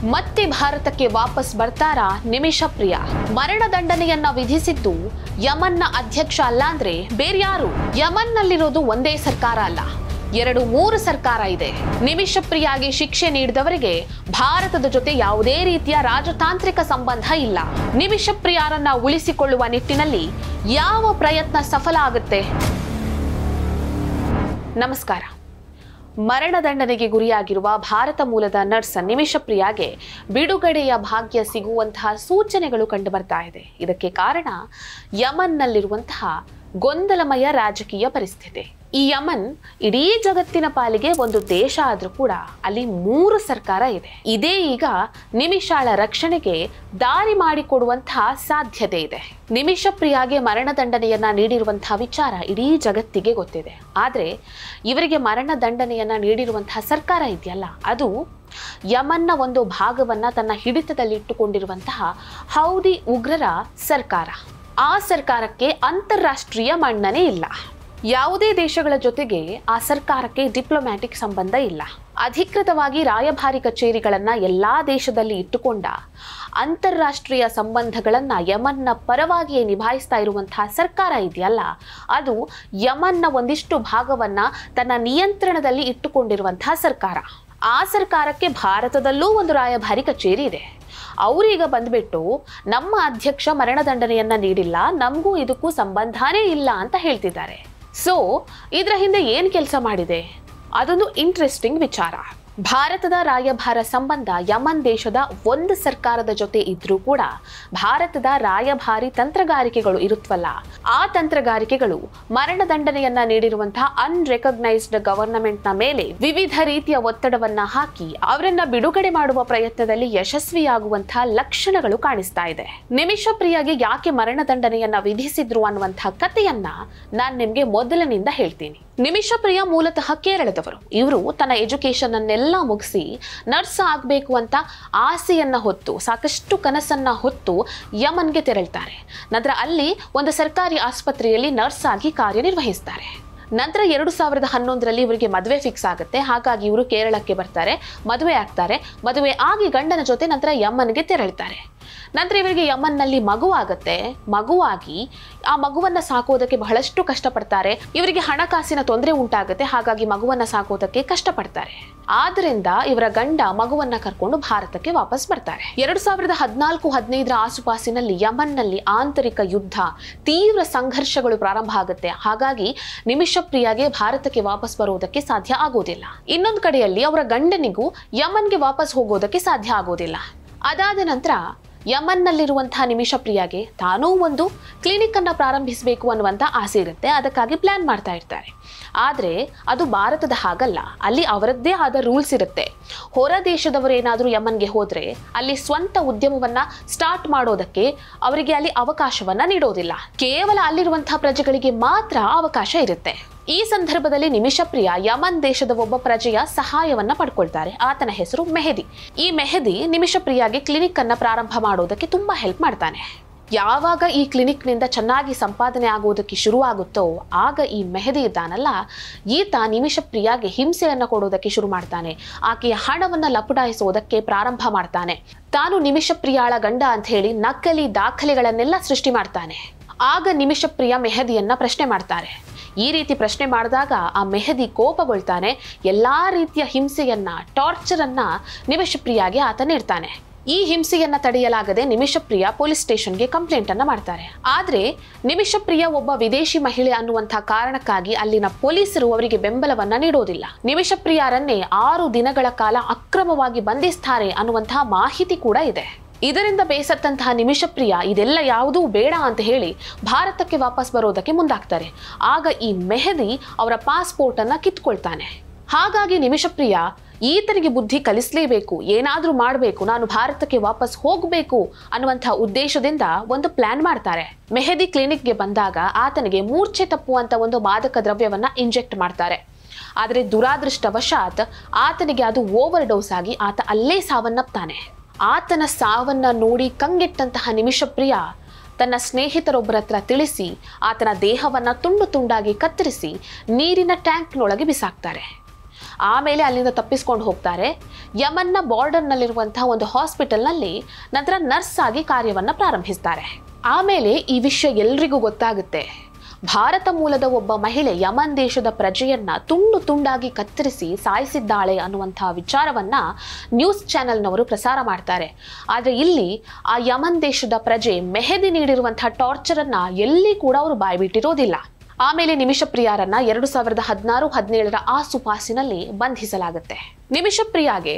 ಮತ್ತೆ ಭಾರತಕ್ಕೆ ವಾಪಸ್ ಬರ್ತಾರಾ ನಿಮಿಷ ಪ್ರಿಯ? ಮರಣದಂಡನೆಯನ್ನ ವಿಧಿಸಿದ್ದು ಯಮನ್ನ ಅಧ್ಯಕ್ಷ ಅಲ್ಲ ಅಂದ್ರೆ ಬೇರ್ಯಾರು? ಯಮನ್ನಲ್ಲಿರೋದು ಒಂದೇ ಸರ್ಕಾರ ಅಲ್ಲ, 2-3 ಸರ್ಕಾರ ಇದೆ. ನಿಮಿಷ ಪ್ರಿಯಾಗೆ ಶಿಕ್ಷೆ ನೀಡಿದವರಿಗೆ ಭಾರತದ ಜೊತೆ ಯಾವುದೇ ರೀತಿಯ ರಾಜತಾಂತ್ರಿಕ ಸಂಬಂಧ ಇಲ್ಲ. ನಿಮಿಷ ಪ್ರಿಯಾರನ್ನ ಉಳಿಸಿಕೊಳ್ಳುವ ನಿಟ್ಟಿನಲ್ಲಿ ಯಾವ ಪ್ರಯತ್ನ ಸಫಲ ಆಗುತ್ತೆ? ನಮಸ್ಕಾರ. ಮರಣದಂಡನೆಗೆ ಗುರಿಯಾಗಿರುವ ಭಾರತ ಮೂಲದ ನರ್ಸ್ ನಿಮಿಷ ಪ್ರಿಯಾಗೆ ಬಿಡುಗಡೆಯ ಭಾಗ್ಯ ಸಿಗುವಂತಹ ಸೂಚನೆಗಳು ಕಂಡು ಬರ್ತಾ ಇದೆ. ಇದಕ್ಕೆ ಕಾರಣ ಯಮನ್ನಲ್ಲಿರುವಂತಹ ಗೊಂದಲಮಯ ರಾಜಕೀಯ ಪರಿಸ್ಥಿತಿ. ಈ ಯಮನ್ ಇಡೀ ಜಗತ್ತಿನ ಪಾಲಿಗೆ ಒಂದು ದೇಶ ಆದ್ರೂ ಕೂಡ ಅಲ್ಲಿ 3 ಸರ್ಕಾರ ಇದೆ. ಇದೇ ಈಗ ನಿಮಿಷಾಳ ರಕ್ಷಣೆಗೆ ದಾರಿ ಮಾಡಿಕೊಡುವಂತಹ ಸಾಧ್ಯತೆ ಇದೆ. ನಿಮಿಷ ಪ್ರಿಯಾಗೆ ಮರಣದಂಡನೆಯನ್ನ ನೀಡಿರುವಂತಹ ವಿಚಾರ ಇಡೀ ಜಗತ್ತಿಗೆ ಗೊತ್ತಿದೆ. ಆದ್ರೆ ಇವರಿಗೆ ಮರಣದಂಡನೆಯನ್ನ ನೀಡಿರುವಂತಹ ಸರ್ಕಾರ ಇದೆಯಲ್ಲ, ಅದು ಯಮನ್ನ ಒಂದು ಭಾಗವನ್ನ ತನ್ನ ಹಿಡಿತದಲ್ಲಿಟ್ಟುಕೊಂಡಿರುವಂತಹ ಹೌದಿ ಉಗ್ರರ ಸರ್ಕಾರ. ಆ ಸರ್ಕಾರಕ್ಕೆ ಅಂತಾರಾಷ್ಟ್ರೀಯ ಮನ್ನಣೆ ಇಲ್ಲ. ಯಾವುದೇ ದೇಶಗಳ ಜೊತೆಗೆ ಆ ಸರ್ಕಾರಕ್ಕೆ ಡಿಪ್ಲೊಮ್ಯಾಟಿಕ್ ಸಂಬಂಧ ಇಲ್ಲ. ಅಧಿಕೃತವಾಗಿ ರಾಯಭಾರಿ ಕಚೇರಿಗಳನ್ನ ಎಲ್ಲಾ ದೇಶದಲ್ಲಿ ಇಟ್ಟುಕೊಂಡ ಅಂತಾರಾಷ್ಟ್ರೀಯ ಸಂಬಂಧಗಳನ್ನ ಯಮನ್ನ ಪರವಾಗಿಯೇ ನಿಭಾಯಿಸ್ತಾ ಇರುವಂತಹ ಸರ್ಕಾರ ಇದೆಯಲ್ಲ, ಅದು ಯಮನ್ನ ಒಂದಿಷ್ಟು ಭಾಗವನ್ನ ತನ್ನ ನಿಯಂತ್ರಣದಲ್ಲಿ ಇಟ್ಟುಕೊಂಡಿರುವಂತಹ ಸರ್ಕಾರ. ಆ ಸರ್ಕಾರಕ್ಕೆ ಭಾರತದಲ್ಲೂ ಒಂದು ರಾಯಭಾರಿ ಕಚೇರಿ ಇದೆ. ಅವರೀಗ ಬಂದ್ಬಿಟ್ಟು ನಮ್ಮ ಅಧ್ಯಕ್ಷ ಮರಣದಂಡನೆಯನ್ನ ನೀಡಿಲ್ಲ, ನಮಗೂ ಇದಕ್ಕೂ ಸಂಬಂಧನೇ ಇಲ್ಲ ಅಂತ ಹೇಳ್ತಿದ್ದಾರೆ. ಸೊ ಇದರ ಹಿಂದೆ ಏನ್ ಕೆಲಸ ಮಾಡಿದೆ? ಅದೊಂದು ಇಂಟ್ರೆಸ್ಟಿಂಗ್ ವಿಚಾರ. ಭಾರತದ ರಾಯಭಾರ ಸಂಬಂಧ ಯಮನ್ ದೇಶದ ಒಂದು ಸರ್ಕಾರದ ಜೊತೆ ಇದ್ರೂ ಕೂಡ ಭಾರತದ ರಾಯಭಾರಿ ತಂತ್ರಗಾರಿಕೆಗಳು ಇರುತ್ತವಲ್ಲ, ಆ ತಂತ್ರಗಾರಿಕೆಗಳು ಮರಣದಂಡನೆಯನ್ನ ನೀಡಿರುವಂತಹ ಅನ್ರೆಕಗ್ನೈಸ್ಡ್ ಗವರ್ನಮೆಂಟ್ನ ಮೇಲೆ ವಿವಿಧ ರೀತಿಯ ಒತ್ತಡವನ್ನ ಹಾಕಿ ಅವರನ್ನ ಬಿಡುಗಡೆ ಮಾಡುವ ಪ್ರಯತ್ನದಲ್ಲಿ ಯಶಸ್ವಿಯಾಗುವಂತಹ ಲಕ್ಷಣಗಳು ಕಾಣಿಸ್ತಾ ಇದೆ. ನಿಮಿಷ ಪ್ರಿಯಾಗೆ ಯಾಕೆ ಮರಣದಂಡನೆಯನ್ನ ವಿಧಿಸಿದ್ರು ಅನ್ನುವಂತಹ ಕಥೆಯನ್ನ ನಾನು ನಿಮ್ಗೆ ಮೊದಲಿನಿಂದ ಹೇಳ್ತೀನಿ. ನಿಮಿಷ ಪ್ರಿಯಾ ಮೂಲತಃ ಕೇರಳದವರು. ಇವರು ತನ್ನ ಎಜುಕೇಶನ್ ಅನ್ನೆಲ್ಲ ಮುಗಿಸಿ ನರ್ಸ್ ಆಗಬೇಕು ಅಂತ ಆಸೆಯನ್ನ ಹೊತ್ತು, ಸಾಕಷ್ಟು ಕನಸನ್ನ ಹೊತ್ತು ಯಮನ್ಗೆ ತೆರಳ್ತಾರೆ. ನಂತರ ಅಲ್ಲಿ ಒಂದು ಸರ್ಕಾರಿ ಆಸ್ಪತ್ರೆಯಲ್ಲಿ ನರ್ಸ್ ಆಗಿ ಕಾರ್ಯನಿರ್ವಹಿಸ್ತಾರೆ. ನಂತರ 2011ರಲ್ಲಿ ಇವರಿಗೆ ಮದುವೆ ಫಿಕ್ಸ್ ಆಗುತ್ತೆ. ಹಾಗಾಗಿ ಇವರು ಕೇರಳಕ್ಕೆ ಬರ್ತಾರೆ, ಮದುವೆ ಆಗ್ತಾರೆ. ಮದುವೆ ಆಗಿ ಗಂಡನ ಜೊತೆ ನಂತರ ಯಮನ್ಗೆ ತೆರಳ್ತಾರೆ. ನಂತರ ಇವರಿಗೆ ಯಮನ್ನಲ್ಲಿ ಮಗು ಆಗುತ್ತೆ. ಮಗುವಾಗಿ ಆ ಮಗುವನ್ನ ಸಾಕೋದಕ್ಕೆ ಬಹಳಷ್ಟು ಕಷ್ಟಪಡ್ತಾರೆ. ಇವರಿಗೆ ಹಣಕಾಸಿನ ತೊಂದರೆ ಉಂಟಾಗುತ್ತೆ. ಹಾಗಾಗಿ ಮಗುವನ್ನ ಸಾಕೋದಕ್ಕೆ ಕಷ್ಟಪಡ್ತಾರೆ. ಆದ್ರಿಂದ ಇವರ ಗಂಡ ಮಗುವನ್ನ ಕರ್ಕೊಂಡು ಭಾರತಕ್ಕೆ ವಾಪಸ್ ಬರ್ತಾರೆ. 2014-15ರ ಆಸುಪಾಸಿನಲ್ಲಿ ಯಮನ್ನಲ್ಲಿ ಆಂತರಿಕ ಯುದ್ಧ, ತೀವ್ರ ಸಂಘರ್ಷಗಳು ಪ್ರಾರಂಭ ಆಗುತ್ತೆ. ಹಾಗಾಗಿ ನಿಮಿಷ ಪ್ರಿಯಾಗೆ ಭಾರತಕ್ಕೆ ವಾಪಸ್ ಬರುವುದಕ್ಕೆ ಸಾಧ್ಯ ಆಗೋದಿಲ್ಲ. ಇನ್ನೊಂದು ಕಡೆಯಲ್ಲಿ ಅವರ ಗಂಡನಿಗೂ ಯಮನ್ಗೆ ವಾಪಸ್ ಹೋಗೋದಕ್ಕೆ ಸಾಧ್ಯ ಆಗೋದಿಲ್ಲ. ಅದಾದ ನಂತರ ಯಮನ್ನಲ್ಲಿರುವಂತಹ ನಿಮಿಷ ಪ್ರಿಯಾಗೆ ತಾನೂ ಒಂದು ಕ್ಲಿನಿಕ್ ಅನ್ನ ಪ್ರಾರಂಭಿಸಬೇಕು ಅನ್ನುವಂಥ ಆಸೆ ಇರುತ್ತೆ. ಅದಕ್ಕಾಗಿ ಪ್ಲಾನ್ ಮಾಡ್ತಾ ಇರ್ತಾರೆ. ಆದರೆ ಅದು ಭಾರತದ ಹಾಗಲ್ಲ. ಅಲ್ಲಿ ಅವರದ್ದೇ ಆದ ರೂಲ್ಸ್ ಇರುತ್ತೆ. ಹೊರ ದೇಶದವರು ಏನಾದರೂ ಯಮನ್ಗೆ ಹೋದ್ರೆ ಅಲ್ಲಿ ಸ್ವಂತ ಉದ್ಯಮವನ್ನ ಸ್ಟಾರ್ಟ್ ಮಾಡೋದಕ್ಕೆ ಅವರಿಗೆ ಅಲ್ಲಿ ಅವಕಾಶವನ್ನ ನೀಡೋದಿಲ್ಲ. ಕೇವಲ ಅಲ್ಲಿರುವಂತಹ ಪ್ರಜೆಗಳಿಗೆ ಮಾತ್ರ ಅವಕಾಶ ಇರುತ್ತೆ. ಈ ಸಂದರ್ಭದಲ್ಲಿ ನಿಮಿಷ ಪ್ರಿಯಾ ಯಮನ್ ದೇಶದ ಒಬ್ಬ ಪ್ರಜೆಯ ಸಹಾಯವನ್ನ ಪಡ್ಕೊಳ್ತಾರೆ. ಆತನ ಹೆಸರು ಮೆಹದಿ. ಈ ಮೆಹದಿ ನಿಮಿಷ ಪ್ರಿಯಾಗೆ ಕ್ಲಿನಿಕ್ ಅನ್ನ ಪ್ರಾರಂಭ ಮಾಡೋದಕ್ಕೆ ತುಂಬಾ ಹೆಲ್ಪ್ ಮಾಡ್ತಾನೆ. ಯಾವಾಗ ಈ ಕ್ಲಿನಿಕ್ನಿಂದ ಚೆನ್ನಾಗಿ ಸಂಪಾದನೆ ಆಗೋದಕ್ಕೆ ಶುರು ಆಗುತ್ತೋ ಆಗ ಈ ಮೆಹದಿ ಇದ್ದಾನಲ್ಲ, ಈತ ನಿಮಿಷ ಪ್ರಿಯಾಗೆ ಹಿಂಸೆಯನ್ನ ಕೊಡೋದಕ್ಕೆ ಶುರು ಮಾಡ್ತಾನೆ. ಆಕೆಯ ಹಣವನ್ನ ಲಪುಟಾಯಿಸೋದಕ್ಕೆ ಪ್ರಾರಂಭ ಮಾಡ್ತಾನೆ. ತಾನು ನಿಮಿಷ ಪ್ರಿಯಾಳ ಗಂಡ ಅಂತ ಹೇಳಿ ನಕಲಿ ದಾಖಲೆಗಳನ್ನೆಲ್ಲ ಸೃಷ್ಟಿ ಮಾಡ್ತಾನೆ. ಆಗ ನಿಮಿಷ ಪ್ರಿಯಾ ಮೆಹದಿಯನ್ನ ಪ್ರಶ್ನೆ ಮಾಡ್ತಾರೆ. ಈ ರೀತಿ ಪ್ರಶ್ನೆ ಮಾಡಿದಾಗ ಆ ಮೆಹದಿ ಕೋಪಗೊಳ್ತಾನೆ. ಎಲ್ಲಾ ರೀತಿಯ ಹಿಂಸೆಯನ್ನ, ಟಾರ್ಚರ್ ಅನ್ನ ನಿಮಿಷ ಪ್ರಿಯಾಗೆ ಆತ ನೀಡ್ತಾನೆ. ಈ ಹಿಂಸೆಯನ್ನ ತಡೆಯಲಾಗದೆ ನಿಮಿಷ ಪ್ರಿಯಾ ಪೊಲೀಸ್ ಸ್ಟೇಷನ್ಗೆ ಕಂಪ್ಲೇಂಟ್ ಅನ್ನ ಮಾಡ್ತಾರೆ. ಆದ್ರೆ ನಿಮಿಷ ಪ್ರಿಯಾ ಒಬ್ಬ ವಿದೇಶಿ ಮಹಿಳೆ ಅನ್ನುವಂತಹ ಕಾರಣಕ್ಕಾಗಿ ಅಲ್ಲಿನ ಪೊಲೀಸರು ಅವರಿಗೆ ಬೆಂಬಲವನ್ನ ನೀಡೋದಿಲ್ಲ. ನಿಮಿಷ ಪ್ರಿಯಾರನ್ನೇ 6 ದಿನಗಳ ಕಾಲ ಅಕ್ರಮವಾಗಿ ಬಂಧಿಸ್ತಾರೆ ಅನ್ನುವಂತಹ ಮಾಹಿತಿ ಕೂಡ ಇದೆ. ಇದರಿಂದ ಬೇಸತ್ತಂತಹ ನಿಮಿಷ ಪ್ರಿಯಾ ಇದೆಲ್ಲ ಯಾವುದೂ ಬೇಡ ಅಂತ ಹೇಳಿ ಭಾರತಕ್ಕೆ ವಾಪಸ್ ಬರೋದಕ್ಕೆ ಮುಂದಾಗ್ತಾರೆ. ಆಗ ಈ ಮೆಹದಿ ಅವರ ಪಾಸ್ಪೋರ್ಟ್ ಅನ್ನ ಕಿತ್ಕೊಳ್ತಾನೆ. ಹಾಗಾಗಿ ನಿಮಿಷ ಪ್ರಿಯಾ ಈತನಿಗೆ ಬುದ್ಧಿ ಕಲಿಸಲೇಬೇಕು, ಏನಾದ್ರೂ ಮಾಡಬೇಕು, ನಾನು ಭಾರತಕ್ಕೆ ವಾಪಸ್ ಹೋಗಬೇಕು ಅನ್ನುವಂತಹ ಉದ್ದೇಶದಿಂದ ಒಂದು ಪ್ಲಾನ್ ಮಾಡ್ತಾರೆ. ಮೆಹದಿ ಕ್ಲಿನಿಕ್ಗೆ ಬಂದಾಗ ಆತನಿಗೆ ಮೂರ್ಛೆ ತಪ್ಪುವಂತ ಒಂದು ಮಾದಕ ದ್ರವ್ಯವನ್ನ ಇಂಜೆಕ್ಟ್ ಮಾಡ್ತಾರೆ. ಆದರೆ ದುರಾದೃಷ್ಟವಶಾತ್ ಆತನಿಗೆ ಅದು ಓವರ್ ಡೋಸ್ ಆಗಿ ಆತ ಅಲ್ಲೇ ಸಾವನ್ನಪ್ತಾನೆ. ಆತನ ಸಾವನ್ನ ನೋಡಿ ಕಂಗೆಟ್ಟಂತಹ ನಿಮಿಷ ಪ್ರಿಯಾ ತನ್ನ ಸ್ನೇಹಿತರೊಬ್ಬರ ಹತ್ರ ತಿಳಿಸಿ ಆತನ ದೇಹವನ್ನ ತುಂಡು ತುಂಡಾಗಿ ಕತ್ತರಿಸಿ ನೀರಿನ ಟ್ಯಾಂಕ್ನೊಳಗೆ ಬಿಸಾಕ್ತಾರೆ. ಆಮೇಲೆ ಅಲ್ಲಿಂದ ತಪ್ಪಿಸ್ಕೊಂಡು ಹೋಗ್ತಾರೆ. ಯಮನ್ನ ಬಾರ್ಡರ್ನಲ್ಲಿರುವಂತಹ ಒಂದು ಹಾಸ್ಪಿಟಲ್ನಲ್ಲಿ ನಂತರ ನರ್ಸ್ ಆಗಿ ಕಾರ್ಯವನ್ನು ಪ್ರಾರಂಭಿಸ್ತಾರೆ. ಆಮೇಲೆ ಈ ವಿಷಯ ಎಲ್ರಿಗೂ ಗೊತ್ತಾಗುತ್ತೆ. ಭಾರತ ಮೂಲದ ಒಬ್ಬ ಮಹಿಳೆ ಯಮನ್ ದೇಶದ ಪ್ರಜೆಯನ್ನ ತುಂಡು ತುಂಡಾಗಿ ಕತ್ತರಿಸಿ ಸಾಯಿಸಿದ್ದಾಳೆ ಅನ್ನುವಂತಹ ವಿಚಾರವನ್ನ ನ್ಯೂಸ್ ಚಾನೆಲ್ನವರು ಪ್ರಸಾರ ಮಾಡ್ತಾರೆ. ಆದರೆ ಇಲ್ಲಿ ಆ ಯಮನ್ ದೇಶದ ಪ್ರಜೆ ಮೆಹದಿ ನೀಡಿರುವಂತಹ ಟಾರ್ಚರ್ ಅನ್ನ ಎಲ್ಲಿ ಕೂಡ ಅವರು ಬಾಯ್ಬಿಟ್ಟಿರೋದಿಲ್ಲ. ಆಮೇಲೆ ನಿಮಿಷಪ್ರಿಯಾರನ್ನ 2016-17 ಆಸುಪಾಸಿನಲ್ಲಿ ಬಂಧಿಸಲಾಗುತ್ತೆ. ನಿಮಿಷಪ್ರಿಯಾಗೆ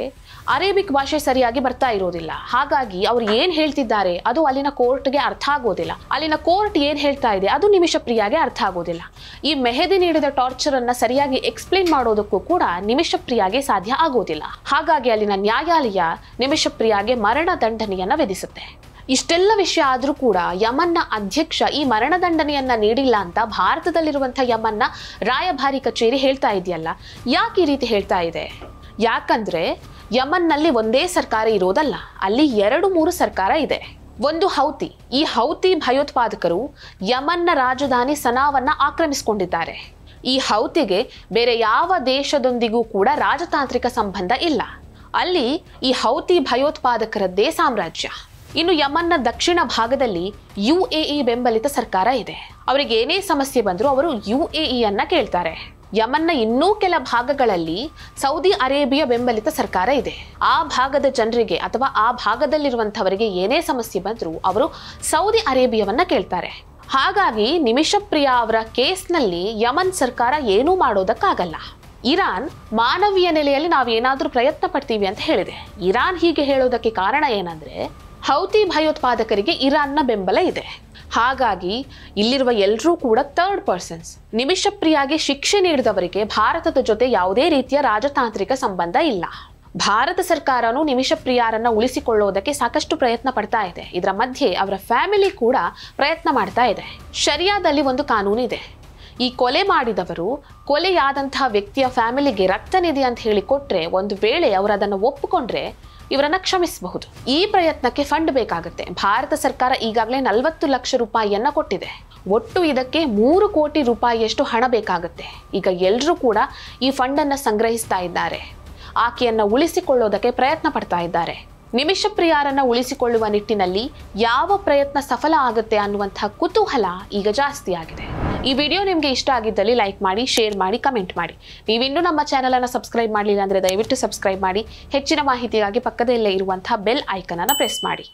ಅರೇಬಿಕ್ ಭಾಷೆ ಸರಿಯಾಗಿ ಬರ್ತಾ ಇರೋದಿಲ್ಲ. ಹಾಗಾಗಿ ಅವ್ರು ಏನ್ ಹೇಳ್ತಿದ್ದಾರೆ ಅದು ಅಲ್ಲಿನ ಕೋರ್ಟ್ಗೆ ಅರ್ಥ ಆಗೋದಿಲ್ಲ. ಅಲ್ಲಿನ ಕೋರ್ಟ್ ಏನ್ ಹೇಳ್ತಾ ಇದೆ ಅದು ನಿಮಿಷಪ್ರಿಯಾಗೆ ಅರ್ಥ ಆಗೋದಿಲ್ಲ. ಈ ಮೆಹದಿ ನೀಡಿದ ಟಾರ್ಚರ್ ಅನ್ನ ಸರಿಯಾಗಿ ಎಕ್ಸ್ಪ್ಲೇನ್ ಮಾಡೋದಕ್ಕೂ ಕೂಡ ನಿಮಿಷಪ್ರಿಯಾಗೆ ಸಾಧ್ಯ ಆಗೋದಿಲ್ಲ. ಹಾಗಾಗಿ ಅಲ್ಲಿನ ನ್ಯಾಯಾಲಯ ನಿಮಿಷಪ್ರಿಯಾಗೆ ಮರಣ ದಂಡನೆಯನ್ನ ವಿಧಿಸುತ್ತೆ. ಇಷ್ಟೆಲ್ಲ ವಿಷಯ ಆದರೂ ಕೂಡ ಯಮನ್ನ ಅಧ್ಯಕ್ಷ ಈ ಮರಣದಂಡನೆಯನ್ನ ನೀಡಿಲ್ಲ ಅಂತ ಭಾರತದಲ್ಲಿರುವಂತಹ ಯಮನ್ನ ರಾಯಭಾರಿ ಕಚೇರಿ ಹೇಳ್ತಾ ಇದೆಯಲ್ಲ. ಯಾಕೆ ಈ ರೀತಿ ಹೇಳ್ತಾ ಇದೆ? ಯಾಕಂದ್ರೆ ಯಮನ್ನಲ್ಲಿ ಒಂದೇ ಸರ್ಕಾರ ಇರೋದಲ್ಲ, ಅಲ್ಲಿ 2-3 ಸರ್ಕಾರ ಇದೆ. ಒಂದು ಹೌತಿ. ಈ ಹೌತಿ ಭಯೋತ್ಪಾದಕರು ಯಮನ್ನ ರಾಜಧಾನಿ ಸನಾವನ್ನ ಆಕ್ರಮಿಸಿಕೊಂಡಿದ್ದಾರೆ. ಈ ಹೌತಿಗೆ ಬೇರೆ ಯಾವ ದೇಶದೊಂದಿಗೂ ಕೂಡ ರಾಜತಾಂತ್ರಿಕ ಸಂಬಂಧ ಇಲ್ಲ. ಅಲ್ಲಿ ಈ ಹೌತಿ ಭಯೋತ್ಪಾದಕರದ್ದೇ ಸಾಮ್ರಾಜ್ಯ. ಇನ್ನು ಯಮನ್ನ ದಕ್ಷಿಣ ಭಾಗದಲ್ಲಿ UAE ಬೆಂಬಲಿತ ಸರ್ಕಾರ ಇದೆ. ಅವರಿಗೆ ಏನೇ ಸಮಸ್ಯೆ ಬಂದರೂ ಅವರು UAE ಅನ್ನ ಕೇಳ್ತಾರೆ. ಯಮನ್ನ ಇನ್ನೂ ಕೆಲ ಭಾಗಗಳಲ್ಲಿ ಸೌದಿ ಅರೇಬಿಯಾ ಬೆಂಬಲಿತ ಸರ್ಕಾರ ಇದೆ. ಆ ಭಾಗದ ಜನರಿಗೆ ಅಥವಾ ಆ ಭಾಗದಲ್ಲಿರುವಂಥವರಿಗೆ ಏನೇ ಸಮಸ್ಯೆ ಬಂದರೂ ಅವರು ಸೌದಿ ಅರೇಬಿಯಾವನ್ನ ಕೇಳ್ತಾರೆ. ಹಾಗಾಗಿ ನಿಮಿಷಪ್ರಿಯಾ ಅವರ ಕೇಸ್ನಲ್ಲಿ ಯಮನ್ ಸರ್ಕಾರ ಏನೂ ಮಾಡೋದಕ್ಕಾಗಲ್ಲ. ಇರಾನ್ ಮಾನವೀಯ ನೆಲೆಯಲ್ಲಿ ನಾವೇನಾದ್ರೂ ಪ್ರಯತ್ನ ಪಡ್ತೀವಿ ಅಂತ ಹೇಳಿದೆ. ಇರಾನ್ ಹೀಗೆ ಹೇಳೋದಕ್ಕೆ ಕಾರಣ ಏನಂದ್ರೆ ಹೌತಿ ಭಯೋತ್ಪಾದಕರಿಗೆ ಇರಾನ್ನ ಬೆಂಬಲ ಇದೆ. ಹಾಗಾಗಿ ಇಲ್ಲಿರುವ ಎಲ್ಲರೂ ಕೂಡ ಥರ್ಡ್ ಪರ್ಸನ್ಸ್. ನಿಮಿಷಪ್ರಿಯಾಗೆ ಶಿಕ್ಷೆ ನೀಡಿದವರಿಗೆ ಭಾರತದ ಜೊತೆ ಯಾವುದೇ ರೀತಿಯ ರಾಜತಾಂತ್ರಿಕ ಸಂಬಂಧ ಇಲ್ಲ. ಭಾರತ ಸರ್ಕಾರನೂ ನಿಮಿಷಪ್ರಿಯಾರನ್ನ ಉಳಿಸಿಕೊಳ್ಳೋದಕ್ಕೆ ಸಾಕಷ್ಟು ಪ್ರಯತ್ನ ಪಡ್ತಾ ಇದೆ. ಇದರ ಮಧ್ಯೆ ಅವರ ಫ್ಯಾಮಿಲಿ ಕೂಡ ಪ್ರಯತ್ನ ಮಾಡ್ತಾ ಇದೆ. ಶರಿಯಾದಲ್ಲಿ ಒಂದು ಕಾನೂನು ಇದೆ. ಈ ಕೊಲೆ ಮಾಡಿದವರು ಕೊಲೆಯಾದಂತಹ ವ್ಯಕ್ತಿಯ ಫ್ಯಾಮಿಲಿಗೆ ರಕ್ತ ನಿಧಿ ಅಂತ ಹೇಳಿ ಕೊಟ್ರೆ, ಒಂದು ವೇಳೆ ಅವರು ಅದನ್ನು ಒಪ್ಪಿಕೊಂಡ್ರೆ ಇವರನ್ನ ಕ್ಷಮಿಸಬಹುದು. ಈ ಪ್ರಯತ್ನಕ್ಕೆ ಫಂಡ್ ಬೇಕಾಗುತ್ತೆ. ಭಾರತ ಸರ್ಕಾರ ಈಗಾಗಲೇ 40 ಲಕ್ಷ ರೂಪಾಯಿಯನ್ನ ಕೊಟ್ಟಿದೆ. ಒಟ್ಟು ಇದಕ್ಕೆ 3 ಕೋಟಿ ರೂಪಾಯಿಯಷ್ಟು ಹಣ ಬೇಕಾಗುತ್ತೆ. ಈಗ ಎಲ್ಲರೂ ಕೂಡ ಈ ಫಂಡ್ ಅನ್ನ ಸಂಗ್ರಹಿಸ್ತಾ ಇದ್ದಾರೆ. ಆಕೆಯನ್ನ ಉಳಿಸಿಕೊಳ್ಳೋದಕ್ಕೆ ಪ್ರಯತ್ನ ಪಡ್ತಾ ಇದ್ದಾರೆ. ನಿಮಿಷಪ್ರಿಯಾರನ್ನ ಉಳಿಸಿಕೊಳ್ಳುವ ನಿಟ್ಟಿನಲ್ಲಿ ಯಾವ ಪ್ರಯತ್ನ ಸಫಲ ಆಗುತ್ತೆ ಅನ್ನುವಂತಹ ಕುತೂಹಲ ಈಗ ಜಾಸ್ತಿ ಆಗಿದೆ. ಈ ವಿಡಿಯೋ ನಿಮಗೆ ಇಷ್ಟ ಆಗಿದ್ದಲ್ಲಿ ಲೈಕ್ ಮಾಡಿ, ಶೇರ್ ಮಾಡಿ, ಕಮೆಂಟ್ ಮಾಡಿ. ನೀವಿನ್ನೂ ನಮ್ಮ ಚಾನೆಲ್ ಅನ್ನು ಸಬ್ಸ್ಕ್ರೈಬ್ ಮಾಡಲಿಲ್ಲ ಅಂದರೆ ದಯವಿಟ್ಟು ಸಬ್ಸ್ಕ್ರೈಬ್ ಮಾಡಿ. ಹೆಚ್ಚಿನ ಮಾಹಿತಿಗಾಗಿ ಪಕ್ಕದಲ್ಲೇ ಇರುವಂತಹ ಬೆಲ್ ಐಕನ್ ಅನ್ನು ಪ್ರೆಸ್ ಮಾಡಿ.